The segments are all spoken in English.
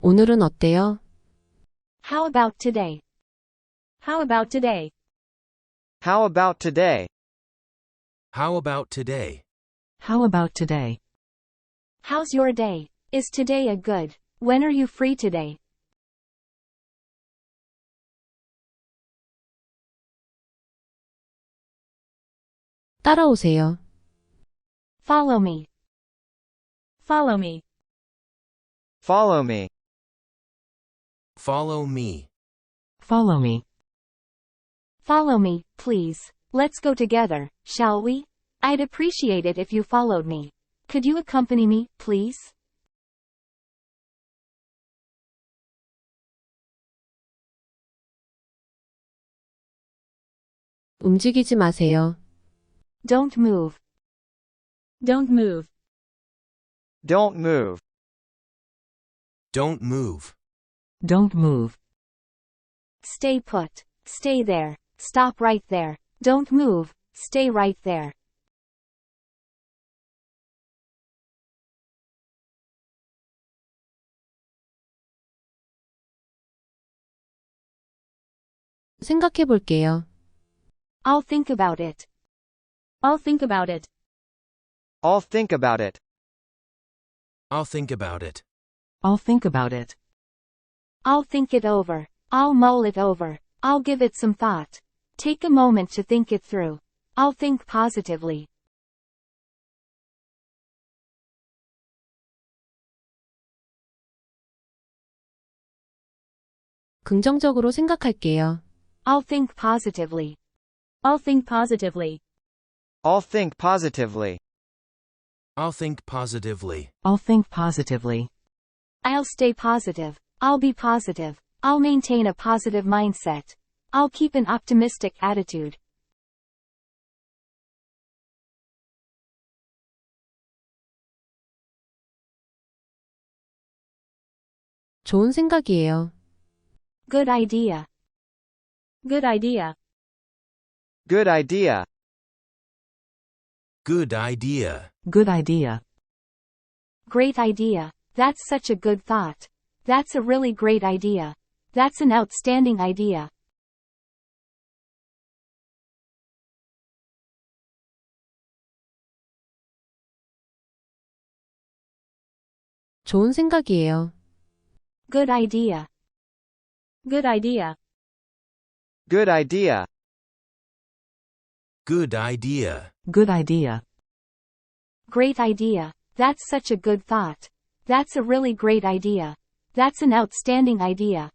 오늘은 어때요? How about today? How about today? How about today? How about today? How about today? How's your day? Is today a good? When are you free today? 따라오세요. Follow me. Follow me. Follow me. Follow me. Follow me. Follow me, please. Let's go together, shall we? I'd appreciate it if you followed me. Could you accompany me, please? 움직이지 마세요. Don't move. Don't move. Don't move. Don't move. Don't move. Stay put. Stay there. Stop right there. Don't move. Stay right there. 생각해 볼게요. I'll think about it. I'll think about it. I'll think about it. I'll think about it. I'll think about it. I'll think it over. I'll mull it over. I'll give it some thought. Take a moment to think it through. I'll think positively. 긍정적으로 생각할게요. I'll think positively. I'll think positively. I'll think positively. I'll think positively. I'll think positively. I'll stay positive. I'll be positive. I'll maintain a positive mindset. I'll keep an optimistic attitude. 좋은 생각이에요. Good idea. Good idea. Good idea. Good idea. Good idea. Great idea. That's such a good thought. That's a really great idea. That's an outstanding idea. 좋은 생각이에요. Good idea. Good idea. Good idea. Good idea. Good idea. Great idea. That's such a good thought. That's a really great idea. That's an outstanding idea.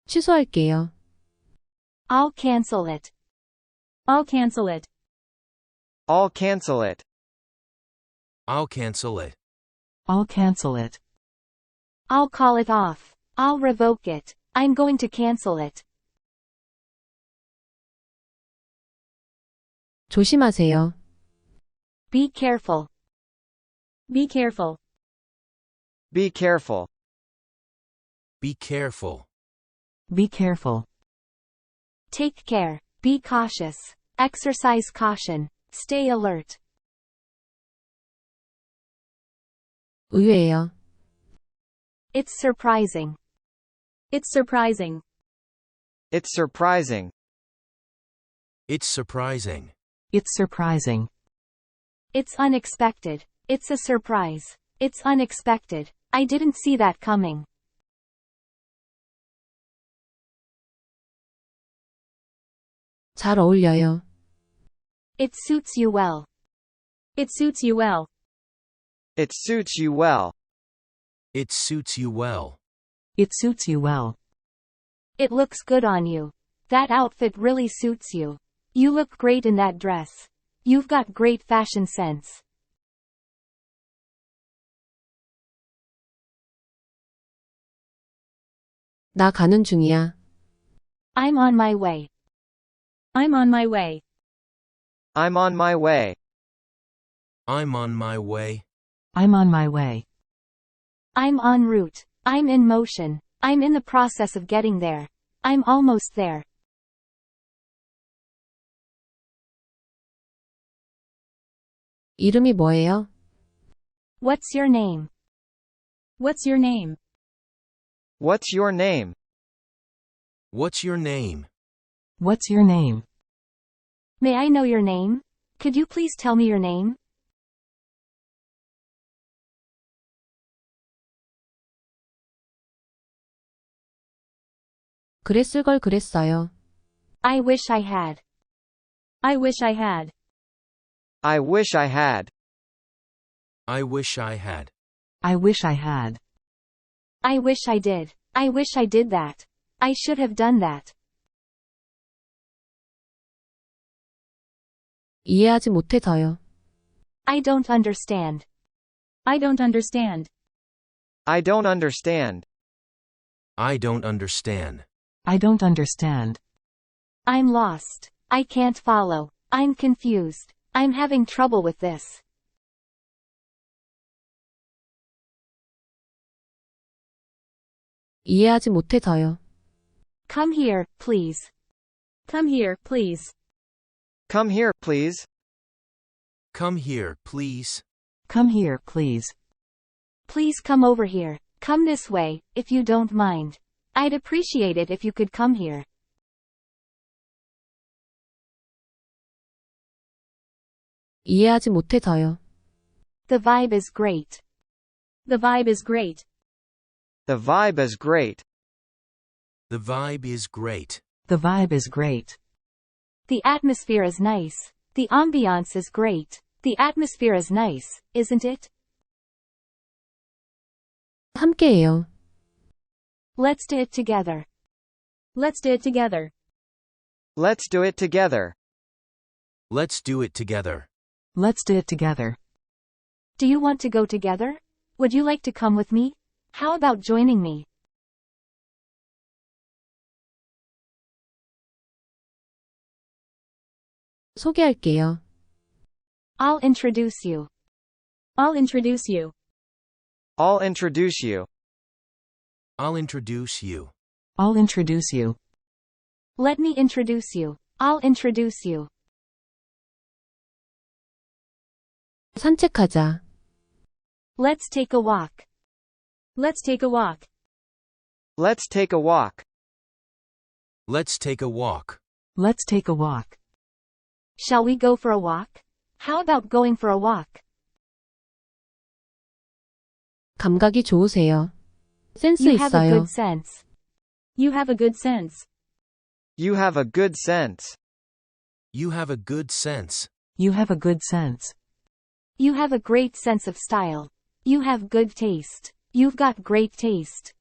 취소할게요. I'll cancel it. I'll cancel it. I'll cancel it. I'll cancel it. I'll cancel it. I'll call it off. I'll revoke it. I'm going to cancel it. 조심하세요. Be careful. Be careful. Be careful. Be careful. Be careful. Take care. Be cautious. Exercise caution. Stay alert. 의외예요. It's surprising. It's surprising. It's surprising. It's surprising. It's surprising. It's unexpected. It's a surprise. It's unexpected. I didn't see that coming. 잘 어울려요. It suits you well. It suits you well. It suits you well. It suits you well. It suits you well. It looks good on you. That outfit really suits you. You look great in that dress. You've got great fashion sense. 나 가는 중이야. I'm on my way. I'm on my way. I'm on my way. I'm on my way. I'm on my way. I'm en route. I'm in motion. I'm in the process of getting there. I'm almost there. 이름이 뭐예요? What's your name? What's your name? What's your name? What's your name? What's your name? May I know your name? Could you please tell me your name? 그랬을 걸 그랬어요. I wish I had. I wish I had. I wish I had. I wish I had. I wish I had. I wish I did. I wish I did that. I should have done that. 이해하지 못해서요. I don't understand. I don't understand. I don't understand. I don't understand. I don't understand. I'm lost. I can't follow. I'm confused. I'm having trouble with this. 이해하지 못해서요. Come here, please. Come here, please. Come here, please. Come here, please. Come here, please. Please come over here. Come this way, if you don't mind. I'd appreciate it if you could come here. 이해하지 못해서요. The vibe is great. The vibe is great. The vibe is great. The vibe is great. The vibe is great. The atmosphere is nice. The ambiance is great. The atmosphere is nice, isn't it? 함께해요. Let's do it together. Let's do it together. Let's do it together. Let's do it together. Let's do it together. Do you want to go together? Would you like to come with me? How about joining me? 소개할게요. I'll introduce you. I'll introduce you. I'll introduce you. I'll introduce you. I'll introduce you. Let me introduce you. I'll introduce you. 산책하자. Let's take a walk. Let's take a walk. Let's take a walk. Let's take a walk. Let's take a walk. Shall we go for a walk? How about going for a walk? 감각이 좋으세요. 센스 You have a 있어요. good sense. You have a good sense. You have a good sense. You have a good sense. You have a good sense. You have a great sense of style. You have good taste. You've got great taste.